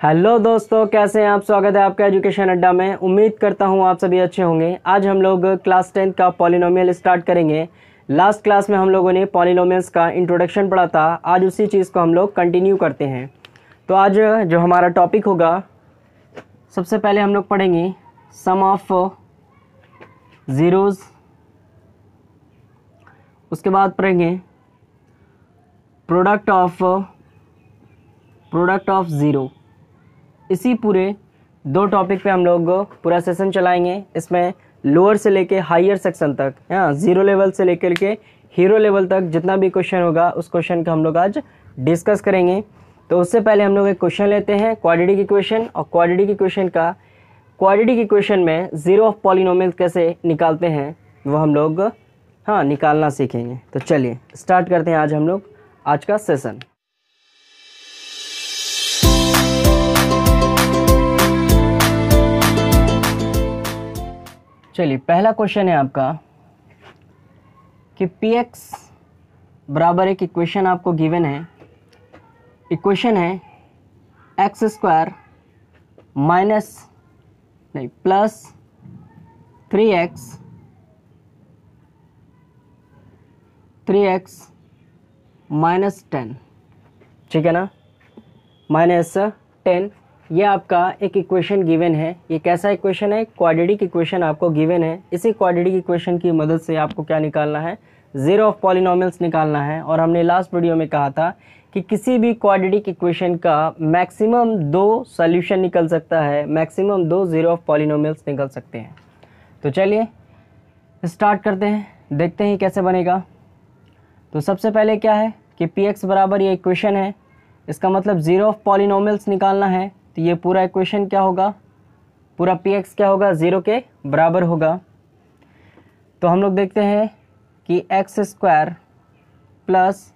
Hello दोस्तों, कैसे हैं आप। स्वागत है आपका एजुकेशन अड्डा में। उम्मीद करता हूं आप सभी अच्छे होंगे। आज हम लोग क्लास 10 का पॉलिनोमियल स्टार्ट करेंगे। लास्ट क्लास में हम लोगों ने पॉलिनोमियल्स का इंट्रोडक्शन पढ़ा था। आज उसी चीज़ को हम लोग कंटिन्यू करते हैं। तो आज जो हमारा टॉपिक होगा, सबसे पहले हम लोग पढ़ेंगे सम ऑफ ज़ीरोज़, उसके बाद पढ़ेंगे प्रोडक्ट ऑफ ज़ीरो। इसी पूरे दो टॉपिक पे हम लोग पूरा सेशन चलाएंगे। इसमें लोअर से लेके हायर सेक्शन तक, ज़ीरो लेवल से लेकर के हीरो लेवल तक जितना भी क्वेश्चन होगा उस क्वेश्चन का हम लोग आज डिस्कस करेंगे। तो उससे पहले हम लोग एक क्वेश्चन लेते हैं, क्वाड्रेटिक इक्वेशन। और क्वाड्रेटिक इक्वेशन में ज़ीरो ऑफ पॉलिनोमियल कैसे निकालते हैं वो हम लोग निकालना सीखेंगे। तो चलिए स्टार्ट करते हैं आज हम लोग आज का सेशन। चलिए, पहला क्वेश्चन है आपका कि px बराबर एक इक्वेशन आपको गिवन है। इक्वेशन है x square plus 3x minus 10, ठीक है ना, -10। ये आपका एक इक्वेशन गिवन है। ये कैसा इक्वेशन है? क्वाड्रेटिक इक्वेशन आपको गिवन है। इसी क्वाड्रेटिक इक्वेशन की मदद से आपको क्या निकालना है? ज़ीरो ऑफ पॉलिनोमियल्स निकालना है। और हमने लास्ट वीडियो में कहा था कि किसी भी क्वाड्रेटिक इक्वेशन का मैक्सिमम 2 सॉल्यूशन निकल सकता है, मैक्सिमम 2 ज़ीरो ऑफ पॉलिनोमियल्स निकल सकते हैं। तो चलिए स्टार्ट करते हैं, देखते हैं कैसे बनेगा। तो सबसे पहले क्या है कि px बराबर ये इक्वेशन है, इसका मतलब ज़ीरो ऑफ पॉलिनोमियल्स निकालना है। तो ये पूरा इक्वेशन क्या होगा, पूरा px क्या होगा, ज़ीरो के बराबर होगा। तो हम लोग देखते हैं कि x square plus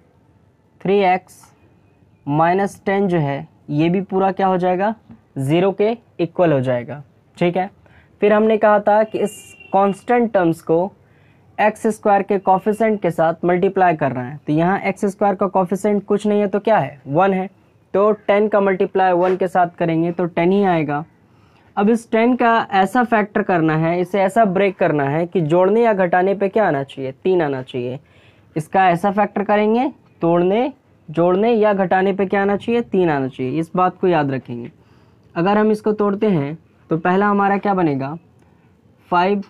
3x minus 10 जो है ये भी पूरा क्या हो जाएगा, ज़ीरो के इक्वल हो जाएगा, ठीक है। फिर हमने कहा था कि इस कांस्टेंट टर्म्स को एक्स स्क्वायर के कोफिशिएंट के साथ मल्टीप्लाई करना है। तो यहाँ एक्स स्क्वायर का कोफिशिएंट कुछ नहीं है तो क्या है, 1 है। तो 10 का मल्टीप्लाई 1 के साथ करेंगे तो 10 ही आएगा। अब इस 10 का ऐसा फैक्टर करना है, इसे ऐसा ब्रेक करना है कि जोड़ने या घटाने पे क्या आना चाहिए, 3 आना चाहिए। इसका ऐसा फैक्टर करेंगे, तोड़ने, जोड़ने या घटाने पे क्या आना चाहिए, 3 आना चाहिए। इस बात को याद रखेंगे। अगर हम इसको तोड़ते हैं तो पहला हमारा क्या बनेगा, 5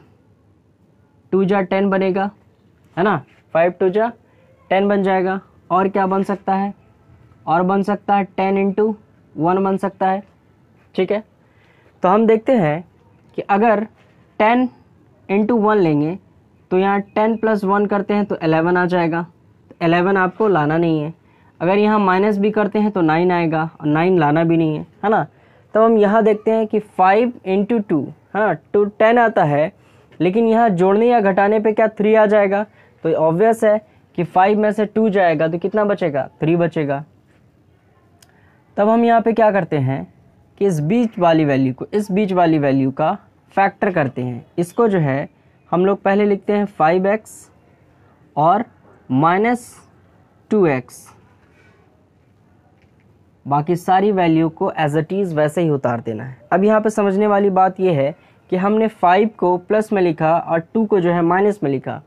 2 जा 10 बनेगा, है ना। 5 2 जा 10 बन जाएगा। और क्या बन सकता है, और बन सकता है 10 × 1 बन सकता है, ठीक है। तो हम देखते हैं कि अगर 10 × 1 लेंगे तो यहाँ 10 + 1 करते हैं तो 11 आ जाएगा। 11 आपको लाना नहीं है। अगर यहाँ माइनस भी करते हैं तो 9 आएगा, और 9 लाना भी नहीं है ना। तो हम यहाँ देखते हैं कि 5 × 2, 10 आता है, लेकिन यहाँ जोड़ने या घटाने पे क्या 3 आ जाएगा। तो ऑब्वियस है कि 5 में से 2 जाएगा तो कितना बचेगा, 3 बचेगा। तब हम यहाँ पे क्या करते हैं कि इस बीच वाली वैल्यू को इस बीच वाली वैल्यू का फैक्टर करते हैं। इसको जो है हम लोग पहले लिखते हैं 5x और -2x, बाकी सारी वैल्यू को एज इट इज़ वैसे ही उतार देना है। अब यहाँ पे समझने वाली बात यह है कि हमने 5 को प्लस में लिखा और 2 को जो है माइनस में लिखा,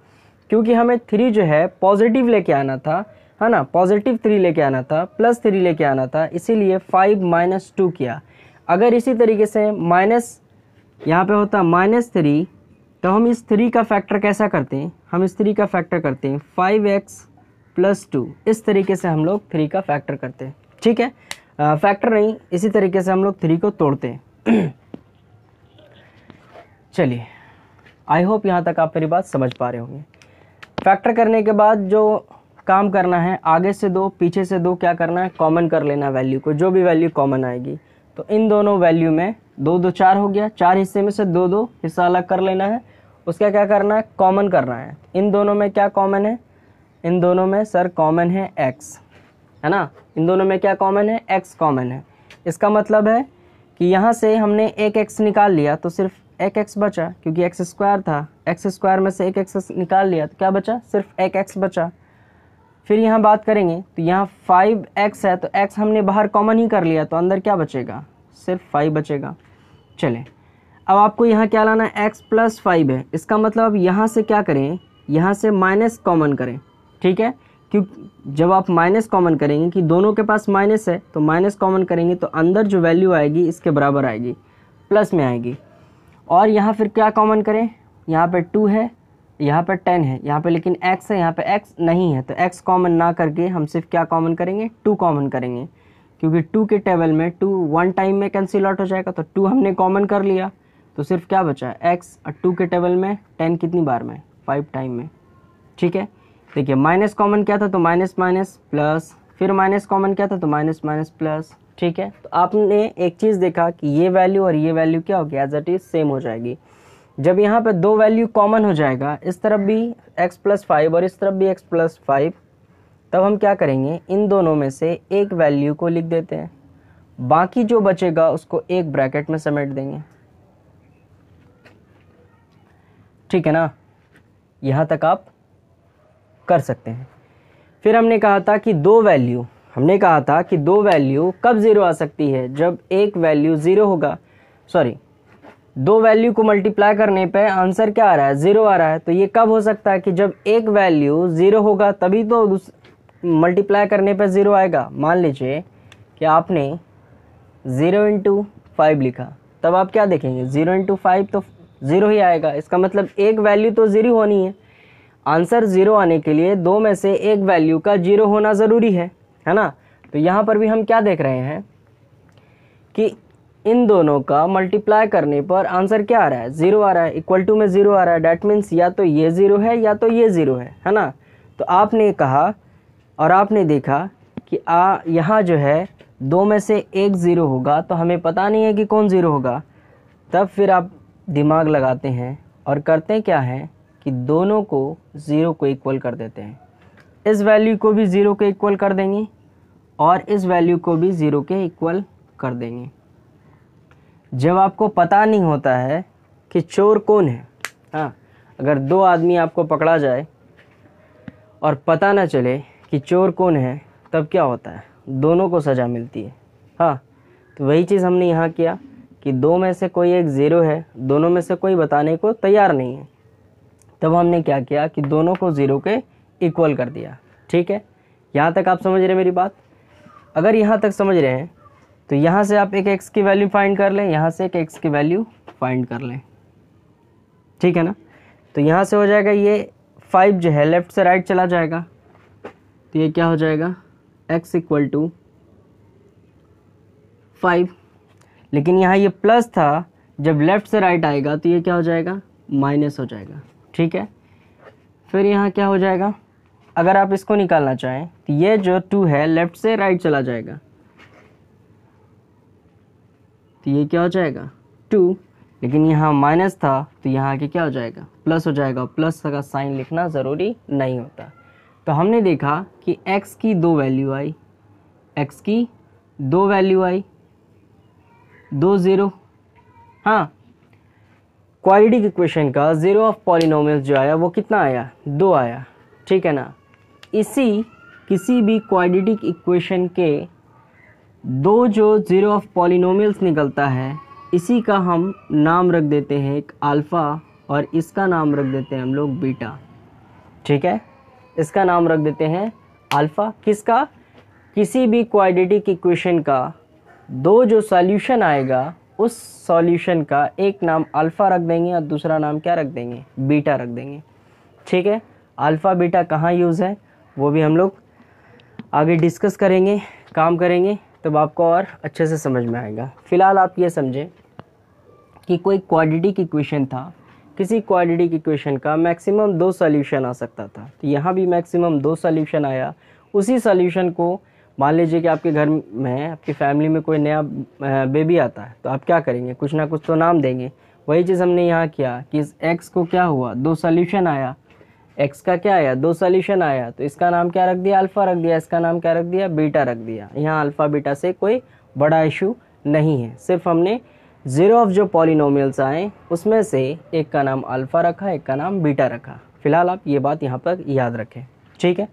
क्योंकि हमें 3 जो है पॉजिटिव लेके आना था, है ना, पॉजिटिव 3 लेके आना था, +3 लेके आना था, इसीलिए 5 - 2 किया। अगर इसी तरीके से माइनस यहाँ पे होता -3, तो हम इस 3 का फैक्टर कैसा करते हैं, हम इस 3 का फैक्टर करते हैं 5x + 2। इस तरीके से हम लोग 3 का फैक्टर करते हैं, ठीक है। फैक्टर नहीं, इसी तरीके से हम लोग 3 को तोड़ते हैं। चलिए, आई होप यहाँ तक आप मेरी बात समझ पा रहे होंगे। फैक्टर करने के बाद जो काम करना है, आगे से 2 पीछे से 2 क्या करना है, कॉमन कर लेना वैल्यू को, जो भी वैल्यू कॉमन आएगी। तो इन दोनों वैल्यू में 2 2 4 हो गया, 4 हिस्से में से 2 2 हिस्सा अलग कर लेना है। उसका क्या करना है, कॉमन करना है। इन दोनों में क्या कॉमन है, इन दोनों में सर कॉमन है x, है ना। इन दोनों में क्या कॉमन है, x कॉमन है। इसका मतलब है कि यहाँ से हमने एक x निकाल लिया तो सिर्फ एक x बचा, क्योंकि x स्क्वायर था, x स्क्वायर में से एक x निकाल लिया तो क्या बचा, सिर्फ एक x बचा। फिर यहाँ बात करेंगे तो यहाँ 5x है तो x हमने बाहर कॉमन ही कर लिया तो अंदर क्या बचेगा, सिर्फ 5 बचेगा। चलें, अब आपको यहाँ क्या लाना है, x प्लस 5 है। इसका मतलब यहाँ से क्या करें, यहाँ से माइनस कॉमन करें, ठीक है। क्योंकि जब आप माइनस कॉमन करेंगे कि दोनों के पास माइनस है, तो माइनस कॉमन करेंगे तो अंदर जो वैल्यू आएगी इसके बराबर आएगी, प्लस में आएगी। और यहाँ फिर क्या कॉमन करें, यहाँ पे 2 है, यहाँ पे 10 है, यहाँ पे लेकिन x है, यहाँ पे x नहीं है, तो x कॉमन ना करके हम सिर्फ क्या कॉमन करेंगे, 2 कॉमन करेंगे। क्योंकि 2 के टेबल में 2 1 टाइम में कैंसिल आउट हो जाएगा, तो 2 हमने कॉमन कर लिया, तो सिर्फ क्या बचा x, और 2 के टेबल में 10 कितनी बार में, 5 टाइम में, ठीक है। देखिए माइनस कॉमन क्या था, तो माइनस माइनस प्लस, फिर माइनस कॉमन क्या था, तो माइनस माइनस प्लस, ठीक है। तो आपने एक चीज़ देखा कि ये वैल्यू और ये वैल्यू क्या हो गया, एज इट इज सेम हो जाएगी। जब यहाँ पे दो वैल्यू कॉमन हो जाएगा, इस तरफ भी x प्लस 5 और इस तरफ भी x प्लस 5, तब हम क्या करेंगे, इन दोनों में से एक वैल्यू को लिख देते हैं, बाकी जो बचेगा उसको एक ब्रैकेट में समेट देंगे, ठीक है ना। यहाँ तक आप कर सकते हैं। फिर हमने कहा था कि दो वैल्यू कब ज़ीरो आ सकती है, जब एक वैल्यू ज़ीरो होगा, सॉरी दो वैल्यू को मल्टीप्लाई करने पे आंसर क्या आ रहा है, ज़ीरो आ रहा है। तो ये कब हो सकता है कि जब एक वैल्यू ज़ीरो होगा तभी तो मल्टीप्लाई करने पे ज़ीरो आएगा। मान लीजिए कि आपने 0 इंटू 5 लिखा, तब आप क्या देखेंगे, 0 इंटू 5 तो ज़ीरो ही आएगा। इसका मतलब एक वैल्यू तो ज़ीरो होनी है। आंसर ज़ीरो आने के लिए दो में से एक वैल्यू का ज़ीरो होना ज़रूरी है ना। तो यहाँ पर भी हम क्या देख रहे हैं कि इन दोनों का मल्टीप्लाई करने पर आंसर क्या आ रहा है, ज़ीरो आ रहा है, इक्वल टू में ज़ीरो आ रहा है। डैट मीन्स या तो ये ज़ीरो है या तो ये ज़ीरो है ना। तो आपने कहा और आपने देखा कि यहाँ जो है दो में से एक ज़ीरो होगा, तो हमें पता नहीं है कि कौन ज़ीरो होगा। तब फिर आप दिमाग लगाते हैं और करते क्या है कि दोनों को ज़ीरो को इक्वल कर देते हैं। इस वैल्यू को भी ज़ीरो के इक्वल कर देंगे और इस वैल्यू को भी ज़ीरो के इक्वल कर देंगे। जब आपको पता नहीं होता है कि चोर कौन है, हाँ, अगर दो आदमी आपको पकड़ा जाए और पता ना चले कि चोर कौन है, तब क्या होता है, दोनों को सज़ा मिलती है। हाँ, तो वही चीज़ हमने यहाँ किया कि दो में से कोई एक ज़ीरो है, दोनों में से कोई बताने को तैयार नहीं है। तब हमने क्या किया कि दोनों को ज़ीरो के इक्वल कर दिया, ठीक है। यहाँ तक आप समझ रहे हैं मेरी बात। अगर यहाँ तक समझ रहे हैं तो यहाँ से आप एक x की वैल्यू फाइंड कर लें, यहाँ से एक x की वैल्यू फाइंड कर लें, ठीक है ना। तो यहाँ से हो जाएगा ये 5 जो है लेफ़्ट से राइट चला जाएगा, तो ये क्या हो जाएगा, x इक्वल टू 5। लेकिन यहाँ ये प्लस था, जब लेफ़्ट से राइट आएगा तो ये क्या हो जाएगा, माइनस हो जाएगा, ठीक है। फिर यहाँ क्या हो जाएगा, अगर आप इसको निकालना चाहें तो ये जो 2 है लेफ़्ट से राइट चला जाएगा, तो ये क्या हो जाएगा 2। लेकिन यहाँ माइनस था तो यहाँ आके क्या हो जाएगा, प्लस हो जाएगा। प्लस का साइन लिखना ज़रूरी नहीं होता। तो हमने देखा कि x की दो वैल्यू आई, दो ज़ीरो। हाँ, क्वाड्रेटिक इक्वेशन का ज़ीरो ऑफ पॉलिनोमियल्स जो आया वो कितना आया, 2 आया, ठीक है ना। किसी भी क्वाड्रेटिक इक्वेशन के दो जो ज़ीरो ऑफ पॉलिनोमियल्स निकलता है, इसी का हम नाम रख देते हैं एक अल्फ़ा और इसका नाम रख देते हैं हम लोग बीटा, ठीक है। इसका नाम रख देते हैं अल्फ़ा, किसका, किसी भी क्वाड्रेटिक इक्वेशन का दो जो सॉल्यूशन आएगा उस सॉल्यूशन का एक नाम अल्फ़ा रख देंगे और दूसरा नाम क्या रख देंगे, बीटा रख देंगे, ठीक है। अल्फ़ा बीटा कहाँ यूज़ है वो भी हम लोग आगे डिस्कस करेंगे, काम करेंगे, तब आपको और अच्छे से समझ में आएगा। फ़िलहाल आप ये समझें कि कोई क्वाड्रेटिक इक्वेशन था, किसी क्वाड्रेटिक इक्वेशन का मैक्सिमम 2 सॉल्यूशन आ सकता था। तो यहाँ भी मैक्सिमम 2 सॉल्यूशन आया। उसी सॉल्यूशन को मान लीजिए कि आपके घर में, आपकी फैमिली में कोई नया बेबी आता है, तो आप क्या करेंगे, कुछ ना कुछ तो नाम देंगे। वही चीज़ हमने यहाँ किया कि इस x को क्या हुआ, 2 सॉल्यूशन आया, x का क्या आया, 2 सॉल्यूशन आया, तो इसका नाम क्या रख दिया, अल्फ़ा रख दिया, इसका नाम क्या रख दिया, बीटा रख दिया। यहाँ अल्फ़ा बीटा से कोई बड़ा इशू नहीं है, सिर्फ हमने ज़ीरो ऑफ जो पॉलिनोमियल्स आए उसमें से एक का नाम अल्फ़ा रखा, एक का नाम बीटा रखा। फ़िलहाल आप ये बात यहाँ पर याद रखें, ठीक है।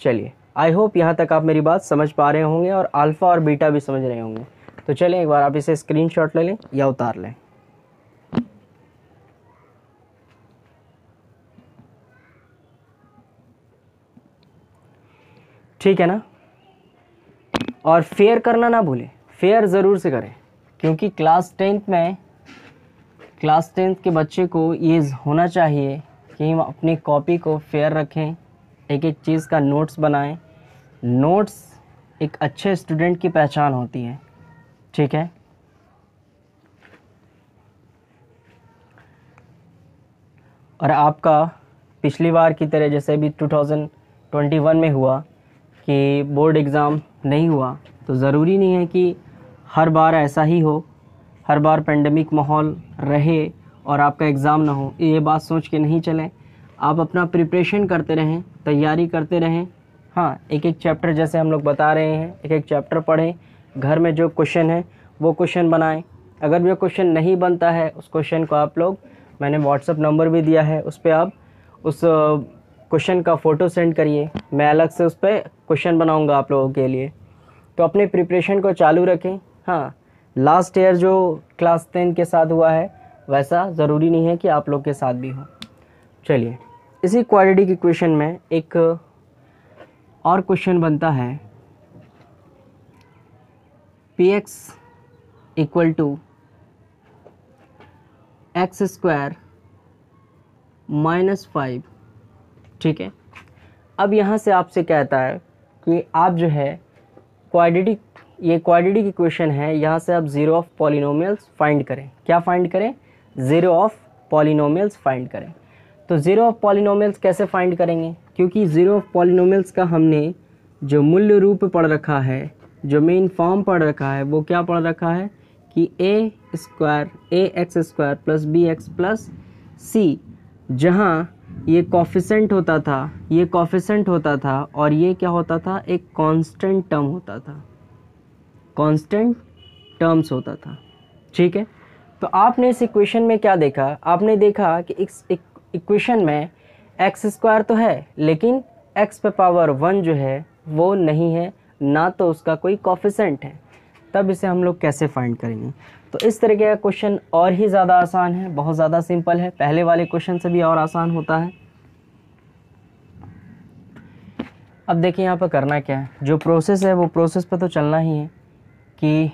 चलिए, आई होप यहाँ तक आप मेरी बात समझ पा रहे होंगे और अल्फ़ा और बीटा भी समझ रहे होंगे। तो चलें एक बार आप इसे स्क्रीनशॉट ले लें या उतार लें। ठीक है ना। और फेयर करना ना भूलें, फेयर ज़रूर से करें, क्योंकि क्लास 10th के बच्चे को ये होना चाहिए कि हम अपनी कॉपी को फेयर रखें, एक एक चीज़ का नोट्स बनाएं। नोट्स एक अच्छे स्टूडेंट की पहचान होती है। ठीक है। और आपका पिछली बार की तरह जैसे भी 2021 में हुआ कि बोर्ड एग्ज़ाम नहीं हुआ, तो ज़रूरी नहीं है कि हर बार ऐसा ही हो, हर बार पेंडेमिक माहौल रहे और आपका एग्ज़ाम ना हो। ये बात सोच के नहीं चलें, आप अपना प्रिपरेशन करते रहें, तैयारी करते रहें। हाँ, एक एक चैप्टर जैसे हम लोग बता रहे हैं, एक एक चैप्टर पढ़ें, घर में जो क्वेश्चन है वो क्वेश्चन बनाएं। अगर वो क्वेश्चन नहीं बनता है, उस क्वेश्चन को आप लोग, मैंने व्हाट्सएप नंबर भी दिया है, उस पर आप उस क्वेश्चन का फ़ोटो सेंड करिए, मैं अलग से उस पर क्वेश्चन बनाऊंगा आप लोगों के लिए। तो अपने प्रिपरेशन को चालू रखें। हाँ, लास्ट ईयर जो क्लास 10 के साथ हुआ है वैसा ज़रूरी नहीं है कि आप लोग के साथ भी हो। चलिए, इसी क्वाड्रेटिक इक्वेशन में एक और क्वेश्चन बनता है, px equal to x square -5। ठीक है। अब यहाँ से आपसे कहता है कि आप जो है ये क्वाड्रेटिक इक्वेशन है, यहाँ से आप ज़ीरो ऑफ पॉलिनोमियल्स फाइंड करें। क्या फाइंड करें? ज़ीरो ऑफ पॉलिनोमियल्स फाइंड करें। तो ज़ीरो ऑफ पॉलिनोमियल्स कैसे फाइंड करेंगे? क्योंकि ज़ीरो ऑफ पॉलिनोमियल्स का हमने जो मूल्य रूप पढ़ रखा है, जो मेन फॉर्म पढ़ रखा है, वो क्या पढ़ रखा है कि ax square plus bx plus c, जहाँ ये कॉफिशेंट होता था और ये क्या होता था, एक कांस्टेंट टर्म होता था, कांस्टेंट टर्म्स होता था। ठीक है। तो आपने इस इक्वेशन में क्या देखा? आपने देखा कि इस इक्वेशन में एक्स स्क्वायर तो है, लेकिन x पे पावर 1 जो है वो नहीं है, ना तो उसका कोई कॉफिशेंट है। तब इसे हम लोग कैसे फाइंड करेंगे? तो इस तरीके का क्वेश्चन और ही ज़्यादा आसान है, बहुत ज़्यादा सिंपल है, पहले वाले क्वेश्चन से भी और आसान होता है। अब देखिए यहाँ पर करना क्या है, जो प्रोसेस है वो प्रोसेस पर तो चलना ही है कि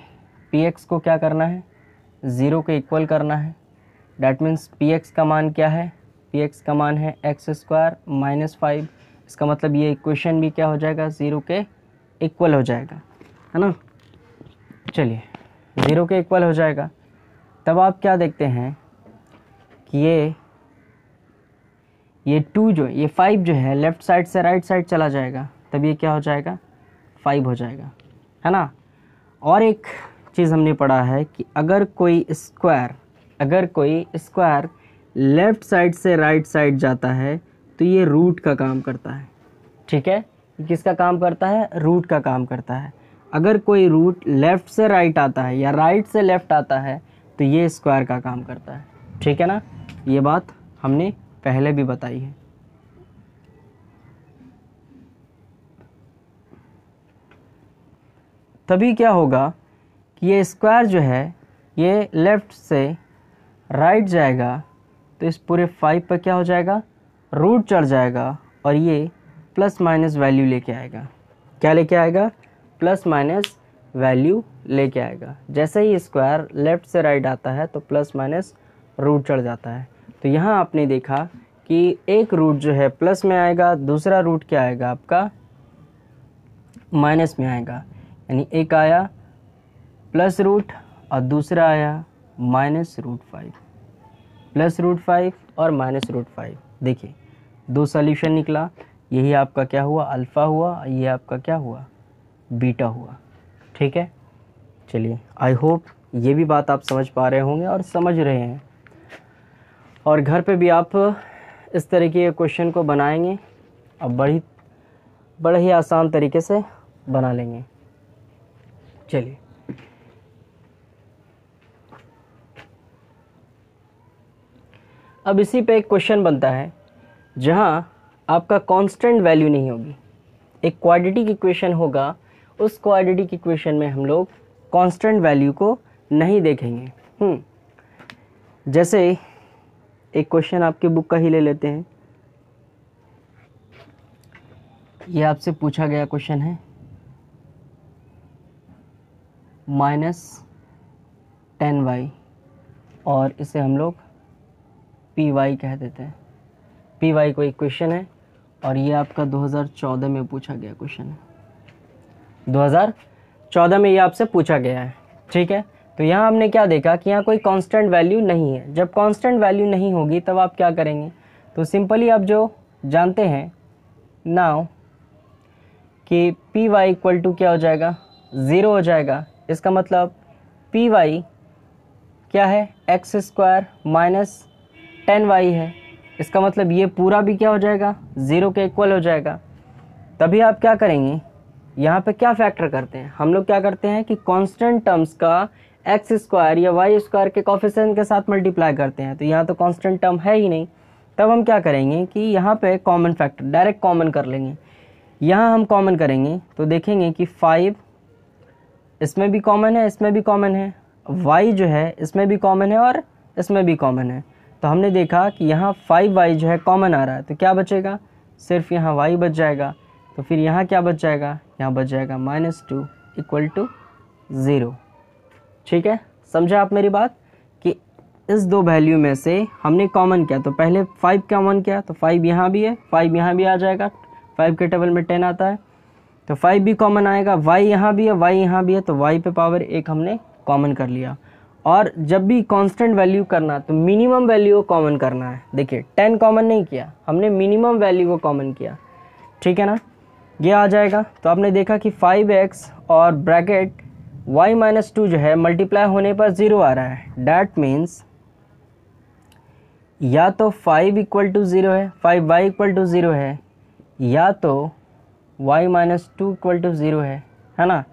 px को क्या करना है, 0 के इक्वल करना है। डैट मीन्स px का मान क्या है? px का मान है एक्स स्क्वायर -5। इसका मतलब ये इक्वेशन भी क्या हो जाएगा, 0 के इक्वल हो जाएगा, है ना। चलिए, 0 के इक्वल हो जाएगा। तब आप क्या देखते हैं कि ये 2 जो ये 5 जो है लेफ़्ट साइड से राइट साइड चला जाएगा, तब ये क्या हो जाएगा, 5 हो जाएगा, है ना। और एक चीज़ हमने पढ़ा है कि अगर कोई स्क्वायर लेफ़्ट साइड से राइट साइड जाता है तो ये रूट का काम करता है। ठीक है। किसका काम करता है? रूट का काम करता है। अगर कोई रूट लेफ़्ट से राइट आता है या राइट से लेफ़्ट आता है तो ये स्क्वायर का काम करता है। ठीक है ना। ये बात हमने पहले भी बताई है। तभी क्या होगा कि ये स्क्वायर जो है ये लेफ़्ट से राइट जाएगा तो इस पूरे 5 पर क्या हो जाएगा, रूट चढ़ जाएगा और ये प्लस माइनस वैल्यू लेके आएगा। क्या लेके आएगा? प्लस माइनस वैल्यू लेके आएगा। जैसे ही स्क्वायर लेफ़्ट से राइट आता है तो प्लस माइनस रूट चढ़ जाता है। तो यहाँ आपने देखा कि एक रूट जो है प्लस में आएगा, दूसरा रूट क्या आएगा आपका, माइनस में आएगा। यानी एक आया प्लस रूट और दूसरा आया माइनस रूट 5, प्लस रूट 5 और माइनस रूट 5। देखिए 2 सॉल्यूशन निकला, यही आपका क्या हुआ, अल्फ़ा हुआ, ये आपका क्या हुआ, बीटा हुआ। ठीक है। चलिए, आई होप ये भी बात आप समझ पा रहे होंगे और समझ रहे हैं, और घर पे भी आप इस तरीके के क्वेश्चन को बनाएंगे और बड़े ही आसान तरीके से बना लेंगे। चलिए, अब इसी पे एक क्वेश्चन बनता है जहाँ आपका कांस्टेंट वैल्यू नहीं होगी, एक क्वाड्रेटिक इक्वेशन होगा। उस क्वाड्रेटिक इक्वेशन में हम लोग कांस्टेंट वैल्यू को नहीं देखेंगे। जैसे एक क्वेश्चन आपके बुक का ही ले लेते हैं। ये आपसे पूछा गया क्वेश्चन है -10y और इसे हम लोग py कह देते हैं। py कोई क्वेश्चन है और ये आपका 2014 में पूछा गया क्वेश्चन है। 2014 में ये आपसे पूछा गया है, ठीक है। तो यहाँ हमने क्या देखा कि यहाँ कोई कांस्टेंट वैल्यू नहीं है। जब कांस्टेंट वैल्यू नहीं होगी तब आप क्या करेंगे, तो सिंपली आप जो जानते हैं नाउ कि पी वाई इक्वल टू क्या हो जाएगा, 0 हो जाएगा। इसका मतलब पी वाई क्या है, एक्स स्क्वायर माइनस 10y है। इसका मतलब ये पूरा भी क्या हो जाएगा, 0 के इक्वल हो जाएगा। तभी आप क्या करेंगे, यहाँ पे क्या फैक्टर करते हैं, हम लोग क्या करते हैं कि कांस्टेंट टर्म्स का एक्स स्क्वायर या वाई स्क्वायर के कोफिशिएंट के साथ मल्टीप्लाई करते हैं। तो यहाँ तो कांस्टेंट टर्म है ही नहीं, तब हम क्या करेंगे कि यहाँ पे कॉमन फैक्टर डायरेक्ट कॉमन कर लेंगे। यहाँ हम कॉमन करेंगे तो देखेंगे कि 5 इसमें भी कॉमन है, इसमें भी कॉमन है, y जो है इसमें भी कॉमन है और इसमें भी कॉमन है। तो हमने देखा कि यहाँ 5y जो है कॉमन आ रहा है, तो क्या बचेगा, सिर्फ यहाँ y बच जाएगा। तो फिर यहाँ क्या बच जाएगा, यहाँ बच जाएगा -2 इक्वल टू 0। ठीक है, समझा आप मेरी बात कि इस दो वैल्यू में से हमने कॉमन किया, तो पहले 5 कॉमन किया तो 5 यहाँ भी है, 5 यहाँ भी आ जाएगा, 5 के टेबल में 10 आता है तो 5 भी कॉमन आएगा। y यहाँ भी है, y यहाँ भी है, तो y पे पावर 1 हमने कॉमन कर लिया। और जब भी कांस्टेंट वैल्यू करना तो मिनिमम वैल्यू को कॉमन करना है। देखिए 10 कॉमन नहीं किया हमने, मिनिमम वैल्यू को कॉमन किया, ठीक है ना। ये आ जाएगा तो आपने देखा कि 5x और ब्रैकेट y-2 जो है मल्टीप्लाई होने पर 0 आ रहा है। डैट मीन्स या तो 5 इक्वल टू 0 है, 5y इक्वल टू 0 है, या तो y-2 इक्वल टू 0 है ना।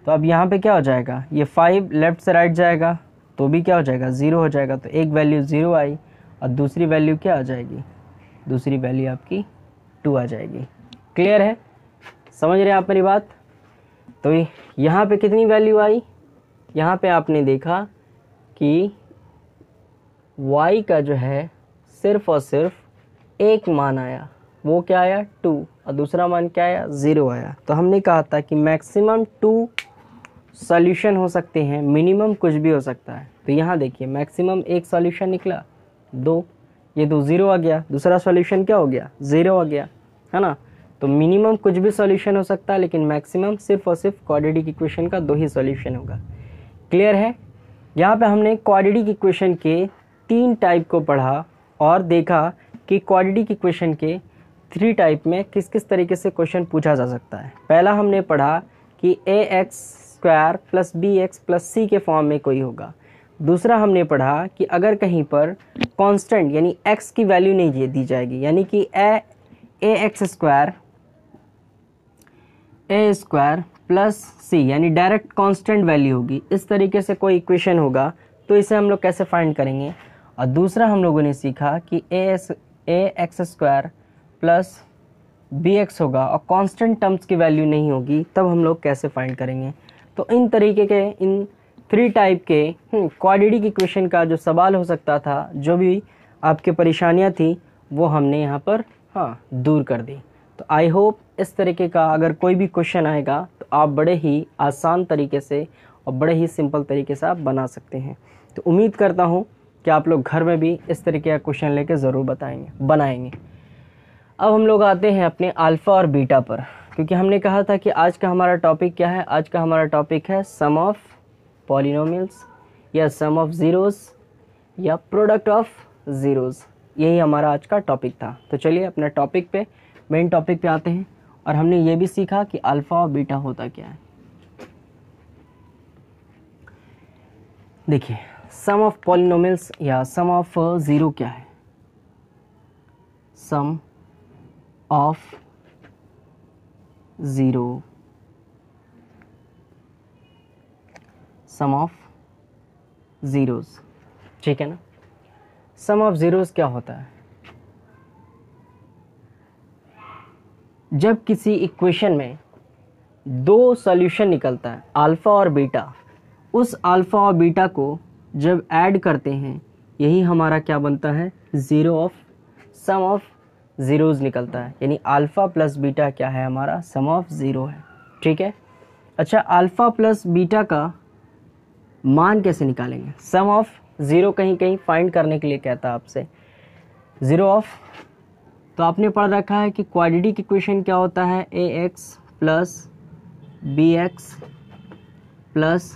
तो अब यहाँ पे क्या हो जाएगा, ये 5 लेफ्ट से राइट जाएगा तो भी क्या हो जाएगा, 0 हो जाएगा। तो एक वैल्यू 0 आई और दूसरी वैल्यू क्या आ जाएगी, दूसरी वैल्यू आपकी 2 आ जाएगी। क्लियर है, समझ रहे हैं आप मेरी बात। तो यहाँ पे कितनी वैल्यू आई, यहाँ पे आपने देखा कि y का जो है सिर्फ और सिर्फ एक मान आया, वो क्या आया 2, और दूसरा मान क्या आया 0 आया। तो हमने कहा था कि मैक्सिमम 2 सॉल्यूशन हो सकते हैं, मिनिमम कुछ भी हो सकता है। तो यहाँ देखिए मैक्सिमम एक सॉल्यूशन निकला 2, ये तो 0 आ गया, दूसरा सॉल्यूशन क्या हो गया 0 आ गया, है ना। तो मिनिमम कुछ भी सॉल्यूशन हो सकता है, लेकिन मैक्सिमम सिर्फ और सिर्फ क्वाड्रेटिक इक्वेशन का 2 ही सॉल्यूशन होगा। क्लियर है। यहाँ पे हमने क्वाड्रेटिक इक्वेशन के 3 टाइप को पढ़ा और देखा कि क्वाड्रेटिक इक्वेशन के 3 टाइप में किस किस तरीके से क्वेश्चन पूछा जा सकता है। पहला हमने पढ़ा कि ax² + bx + c के फॉर्म में कोई होगा। दूसरा हमने पढ़ा कि अगर कहीं पर कांस्टेंट यानी x की वैल्यू नहीं दी जाएगी, यानी कि ax² + c यानी डायरेक्ट कांस्टेंट वैल्यू होगी, इस तरीके से कोई इक्वेशन होगा तो इसे हम लोग कैसे फाइंड करेंगे। और दूसरा हम लोगों ने सीखा कि ax² + bx होगा और कांस्टेंट टर्म्स की वैल्यू नहीं होगी, तब हम लोग कैसे फाइंड करेंगे। तो इन तरीके के इन 3 टाइप के क्वाड्रेटिक इक्वेशन का जो सवाल हो सकता था, जो भी आपके परेशानियां थी, वो हमने यहाँ पर दूर कर दी। तो आई होप इस तरीके का अगर कोई भी क्वेश्चन आएगा तो आप बड़े ही आसान तरीके से और बड़े ही सिंपल तरीके से आप बना सकते हैं। तो उम्मीद करता हूँ कि आप लोग घर में भी इस तरीके का क्वेश्चन लेके ज़रूर बनाएंगे। अब हम लोग आते हैं अपने अल्फ़ा और बीटा पर, क्योंकि हमने कहा था कि आज का हमारा टॉपिक क्या है। आज का हमारा टॉपिक है सम ऑफ पॉलिनोमियल्स या सम ऑफ ज़ीरोज़ या प्रोडक्ट ऑफ ज़ीरोज़, यही हमारा आज का टॉपिक था। तो चलिए अपने टॉपिक पे, मेन टॉपिक पे आते हैं। और हमने ये भी सीखा कि अल्फ़ा और बीटा होता क्या है। देखिए सम ऑफ पॉलिनोमियल्स या सम ऑफ ज़ीरो क्या है। Sum of zero, sum of zeros, ठीक है ना। सम ऑफ ज़ीरोज़ क्या होता है, जब किसी इक्वेशन में 2 सॉल्यूशन निकलता है अल्फ़ा और बीटा, उस अल्फ़ा और बीटा को जब ऐड करते हैं यही हमारा क्या बनता है, सम ऑफ ज़ीरोज़ निकलता है। यानी अल्फ़ा प्लस बीटा क्या है हमारा, सम ऑफ ज़ीरो है। ठीक है। अच्छा, अल्फ़ा प्लस बीटा का मान कैसे निकालेंगे? सम ऑफ ज़ीरो कहीं कहीं फाइंड करने के लिए कहता है आपसे, ज़ीरो ऑफ, तो आपने पढ़ रखा है कि क्वाड्रेटिक इक्वेशन क्या होता है, ax plus bx plus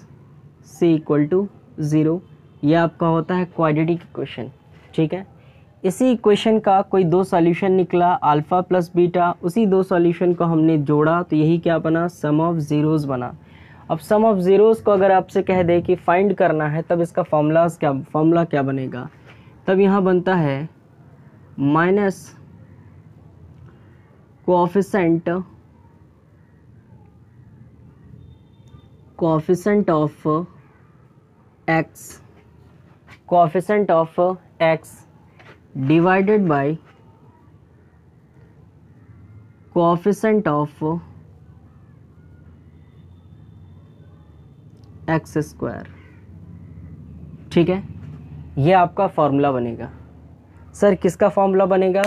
c equal to zero. ये आपका होता है क्वाड्रेटिक इक्वेशन। ठीक है। इसी इक्वेशन का कोई दो सॉल्यूशन निकला, अल्फ़ा प्लस बीटा, उसी दो सॉल्यूशन को हमने जोड़ा तो यही क्या बना, सम ऑफ ज़ीरोज़ बना। अब सम ऑफ ज़ीरोज़ को अगर आपसे कह दे कि फाइंड करना है तब इसका फॉर्मूला क्या बनेगा, तब यहाँ बनता है minus coefficient of x divided by coefficient of x square. ठीक है। ये आपका फॉर्मूला बनेगा। सर किसका फॉर्मूला बनेगा,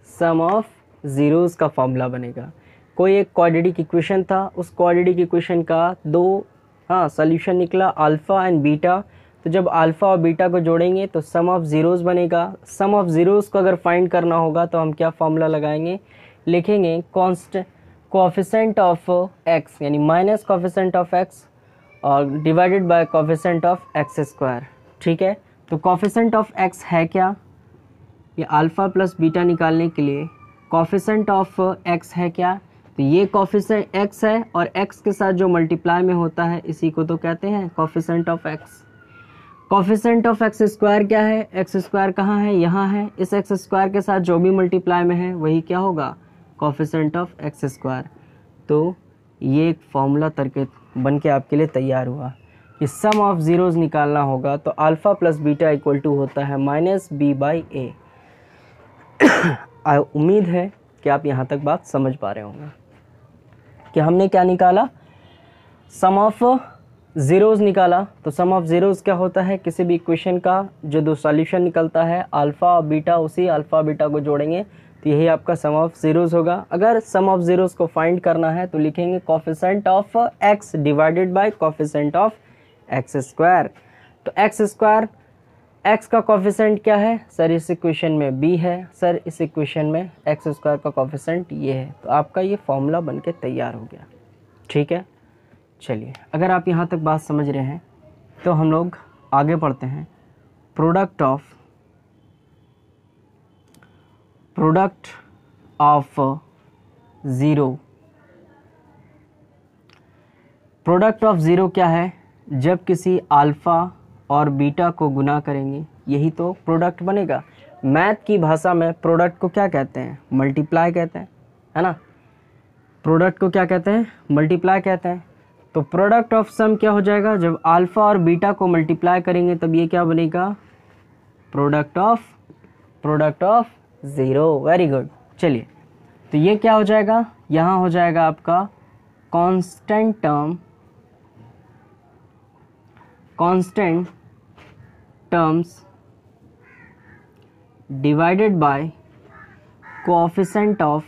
सम ऑफ ज़ीरोज़ का फॉर्मूला बनेगा। कोई एक क्वाड्रेटिक इक्वेशन था, उस क्वाड्रेटिक इक्वेशन का दो सॉल्यूशन निकला, अल्फ़ा एंड बीटा, तो जब अल्फ़ा और बीटा को जोड़ेंगे तो सम ऑफ ज़ीरोज़ बनेगा। सम ऑफ ज़ीरोज़ को अगर फाइंड करना होगा तो हम क्या फॉर्मूला लगाएंगे, लिखेंगे कोएफिशिएंट ऑफ x यानी माइनस कोएफिशिएंट ऑफ x और divided by coefficient of x square. ठीक है। तो कोएफिशिएंट ऑफ x है क्या, ये अल्फ़ा प्लस बीटा निकालने के लिए कोएफिशिएंट ऑफ x है क्या, तो ये कोएफिशिएंट x है और x के साथ जो मल्टीप्लाई में होता है इसी को तो कहते हैं coefficient of x। Coefficient of x square क्या है, एक्स स्क्वायर कहाँ है, यहाँ है। इस एक्स स्क्वायर के साथ जो भी मल्टीप्लाई में है वही क्या होगा, कोएफिशिएंट ऑफ एक्स स्क्वायर। तो ये एक फॉर्मूला तरीके बन के आपके लिए तैयार हुआ कि सम ऑफ ज़ीरोज़ निकालना होगा तो alpha plus beta equal to होता है माइनस बी बाई ए। उम्मीद है कि आप यहाँ तक बात समझ पा रहे होंगे कि हमने क्या निकाला, सम ऑफ ज़ीरोज़ निकाला। तो सम ऑफ ज़ीरोज़ क्या होता है, किसी भी इक्वेशन का जो दो सॉल्यूशन निकलता है अल्फ़ा और बीटा, उसी अल्फ़ा बीटा को जोड़ेंगे तो यही आपका सम ऑफ ज़ीरोज़ होगा। अगर सम ऑफ ज़ीरोज़ को फाइंड करना है तो लिखेंगे coefficient of x divided by coefficient of x square. तो एक्स स्क्वायर, x का कोएफिशिएंट क्या है सर, इस इक्वेशन में b है, सर इस इक्वेशन में एक्स स्क्वायर का कोएफिशिएंट ये है। तो आपका ये फॉर्मूला बन के तैयार हो गया। ठीक है। चलिए, अगर आप यहाँ तक बात समझ रहे हैं तो हम लोग आगे बढ़ते हैं। Product of zero. Product of zero क्या है, जब किसी अल्फ़ा और बीटा को गुना करेंगे यही तो प्रोडक्ट बनेगा। मैथ की भाषा में प्रोडक्ट को क्या कहते हैं, मल्टीप्लाई कहते हैं, है ना। प्रोडक्ट को क्या कहते हैं, मल्टीप्लाई कहते हैं। तो प्रोडक्ट ऑफ सम क्या हो जाएगा, जब अल्फ़ा और बीटा को मल्टीप्लाई करेंगे तब ये क्या बनेगा, product of zero. Very good. चलिए, तो ये क्या हो जाएगा, यहाँ हो जाएगा आपका constant terms divided by coefficient of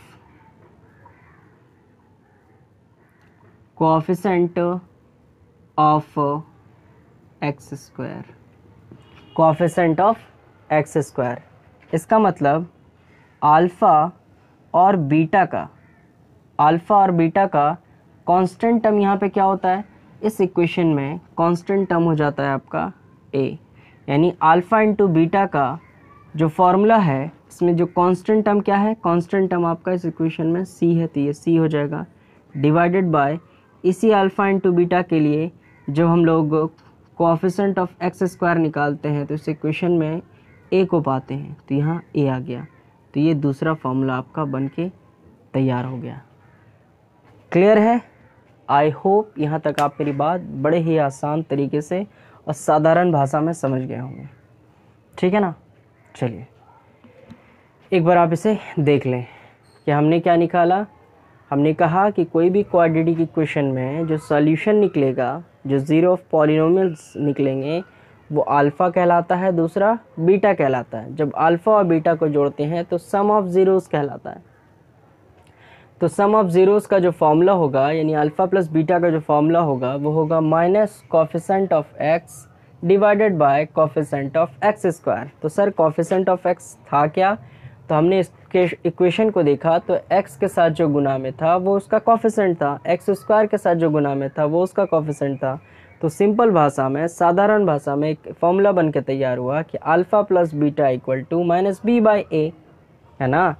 x square. Coefficient of x square, इसका मतलब अल्फ़ा और बीटा का कांस्टेंट टर्म यहाँ पे क्या होता है, इस इक्वेशन में कांस्टेंट टर्म हो जाता है आपका a, यानी अल्फ़ा इंटू बीटा का जो फॉर्मूला है इसमें जो कांस्टेंट टर्म क्या है, कांस्टेंट टर्म आपका इस इक्वेशन में c है तो ये c हो जाएगा, डिवाइडेड बाय इसी अल्फ़ा इंटू बीटा के लिए जब हम लोग कोएफिशिएंट ऑफ एक्स स्क्वायर निकालते हैं तो इस इक्वेशन में a को पाते हैं तो यहाँ a आ गया। तो ये दूसरा फॉर्मूला आपका बन के तैयार हो गया। क्लियर है? आई होप यहाँ तक आप मेरी बात बड़े ही आसान तरीके से और साधारण भाषा में समझ गए होंगे। ठीक है ना। चलिए, एक बार आप इसे देख लें कि हमने क्या निकाला। हमने कहा कि कोई भी क्वाड्रेटिक इक्वेशन में जो सॉल्यूशन निकलेगा जो ज़ीरो ऑफ पॉलिनोमियल्स निकलेंगे वो अल्फ़ा कहलाता है, दूसरा बीटा कहलाता है। जब अल्फ़ा और बीटा को जोड़ते हैं तो सम ऑफ ज़ीरोज़ कहलाता है। तो सम ऑफ ज़ीरोज़ का जो फॉर्मूला होगा, यानी अल्फ़ा प्लस बीटा का जो फॉर्मूला होगा वो होगा minus coefficient of x divided by coefficient of x square. तो सर कोफिशिएंट ऑफ एक्स था क्या? तो हमने इसके इक्वेशन को देखा तो x के साथ जो गुना में था वो उसका कोफिशिएंट था, एक्स स्क्वायर के साथ जो गुना में था वो उसका कोफिशिएंट था। तो सिंपल भाषा में, साधारण भाषा में एक फॉर्मूला बन के तैयार हुआ कि alpha plus beta equal to minus B by A, है ना।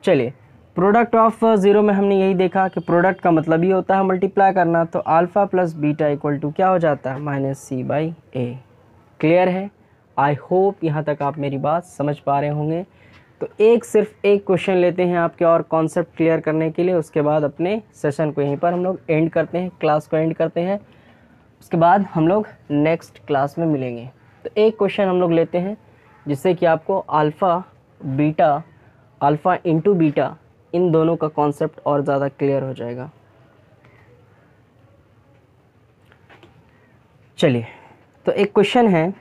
चलिए, प्रोडक्ट ऑफ ज़ीरो में हमने यही देखा कि प्रोडक्ट का मतलब ही होता है मल्टीप्लाई करना। तो alpha plus beta equal to क्या हो जाता है? Minus C by A. Clear है? आई होप यहाँ तक आप मेरी बात समझ पा रहे होंगे। तो सिर्फ एक क्वेश्चन लेते हैं आपके और कॉन्सेप्ट क्लियर करने के लिए, उसके बाद अपने सेशन को यहीं पर हम लोग एंड करते हैं, क्लास को एंड करते हैं। उसके बाद हम लोग नेक्स्ट क्लास में मिलेंगे। तो एक क्वेश्चन हम लोग लेते हैं जिससे कि आपको alpha beta, alpha into beta, इन दोनों का कॉन्सेप्ट और ज़्यादा क्लियर हो जाएगा। चलिए, तो एक क्वेश्चन है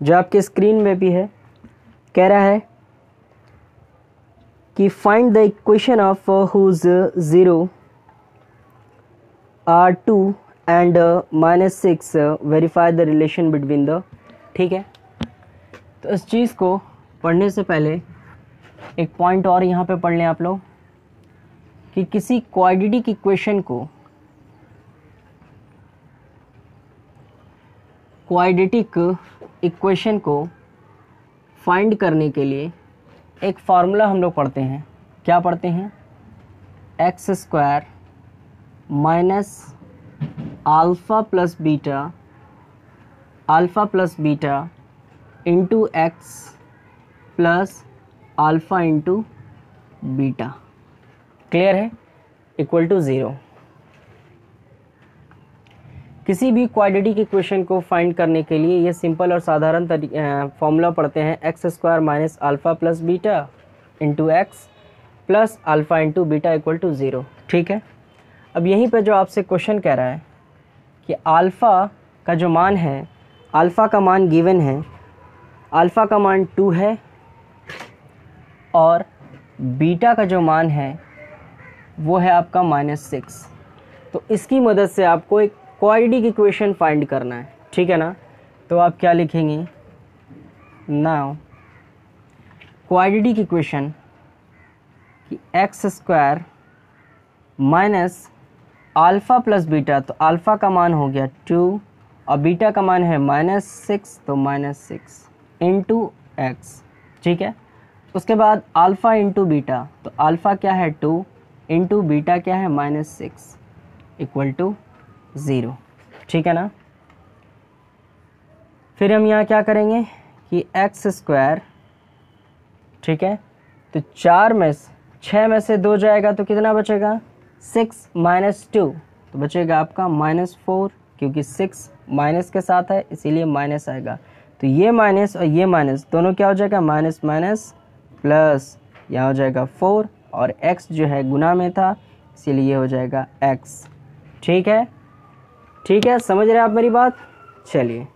जो आपके स्क्रीन में भी है, कह रहा है कि find the equation of whose zero are 2 and -6 verify the relation between the. ठीक है, तो इस चीज़ को पढ़ने से पहले एक पॉइंट और यहाँ पे पढ़ लें आप लोग कि किसी क्वाड्रेटिक इक्वेशन को, फाइंड करने के लिए एक फार्मूला हम लोग पढ़ते हैं। क्या पढ़ते हैं? X square minus alpha plus beta into x plus alpha into beta. Clear है? Equal to zero. किसी भी क्वाड्रेटिक इक्वेशन को फाइंड करने के लिए ये सिंपल और साधारण फॉर्मूला पढ़ते हैं, x square minus alpha plus beta into x plus alpha into beta equal to zero. ठीक है, अब यहीं पे जो आपसे क्वेश्चन कह रहा है कि अल्फ़ा का जो मान है, अल्फ़ा का मान गिवन है, अल्फ़ा का मान 2 है और बीटा का जो मान है वो है आपका -6। तो इसकी मदद से आपको एक क्वाड्रेटिक इक्वेशन फाइंड करना है। ठीक है ना। तो आप क्या लिखेंगे? नाउ क्वाड्रेटिक इक्वेशन कि x square minus alpha plus beta, तो अल्फ़ा का मान हो गया 2 और बीटा का मान है -6, तो -6 इंटू एक्स। ठीक है, उसके बाद अल्फ़ा इंटू बीटा, तो अल्फ़ा क्या है 2 इंटू बीटा क्या है -6 इक्वल टू 0। ठीक है ना। फिर हम यहाँ क्या करेंगे कि एक्स स्क्वायर, ठीक है, तो 6 में से 2 जाएगा तो कितना बचेगा? 6 माइनस 2, तो बचेगा आपका -4, क्योंकि 6 माइनस के साथ है इसीलिए माइनस आएगा। तो ये माइनस और ये माइनस दोनों क्या हो जाएगा? माइनस माइनस प्लस, यहाँ हो जाएगा 4 और x जो है गुना में था इसीलिए ये हो जाएगा x। ठीक है, ठीक है, समझ रहे हैं आप मेरी बात? चलिए,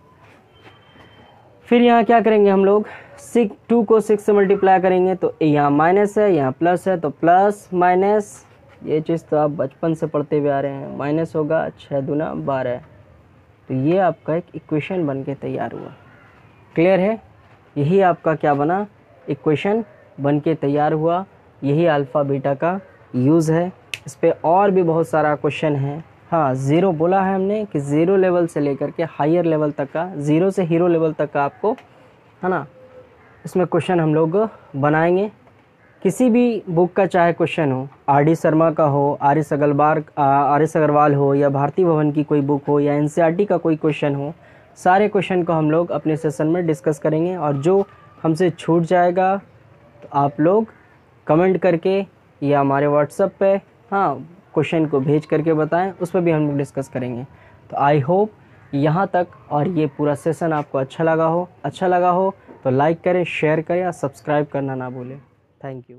फिर यहाँ क्या करेंगे हम लोग? 2 को 6 से मल्टीप्लाई करेंगे तो यहाँ माइनस है, यहाँ प्लस है, तो प्लस माइनस, ये चीज़ तो आप बचपन से पढ़ते हुए आ रहे हैं, माइनस होगा 6 दूना 12। तो ये आपका एक इक्वेशन बन के तैयार हुआ। क्लियर है? यही आपका क्या बना? इक्वेशन बन के तैयार हुआ। यही अल्फ़ा बीटा का यूज़ है। इस पर और भी बहुत सारा क्वेश्चन है। हाँ, ज़ीरो बोला है हमने कि ज़ीरो लेवल से लेकर के हायर लेवल तक का, ज़ीरो से हीरो लेवल तक का आपको, है ना, इसमें क्वेश्चन हम लोग बनाएंगे। किसी भी बुक का चाहे क्वेश्चन हो, आर.डी. शर्मा का हो, आर एस अग्रवाल हो, या भारती भवन की कोई बुक हो, या एनसीईआरटी का कोई क्वेश्चन हो, सारे क्वेश्चन को हम लोग अपने सेशन में डिस्कस करेंगे। और जो हमसे छूट जाएगा तो आप लोग कमेंट करके या हमारे व्हाट्सएप पे, हाँ, क्वेश्चन को भेज करके बताएं, उस पर भी हम लोग डिस्कस करेंगे। तो आई होप यहाँ तक और ये पूरा सेशन आपको अच्छा लगा हो तो लाइक करें, शेयर करें और सब्सक्राइब करना ना भूलें। Thank you.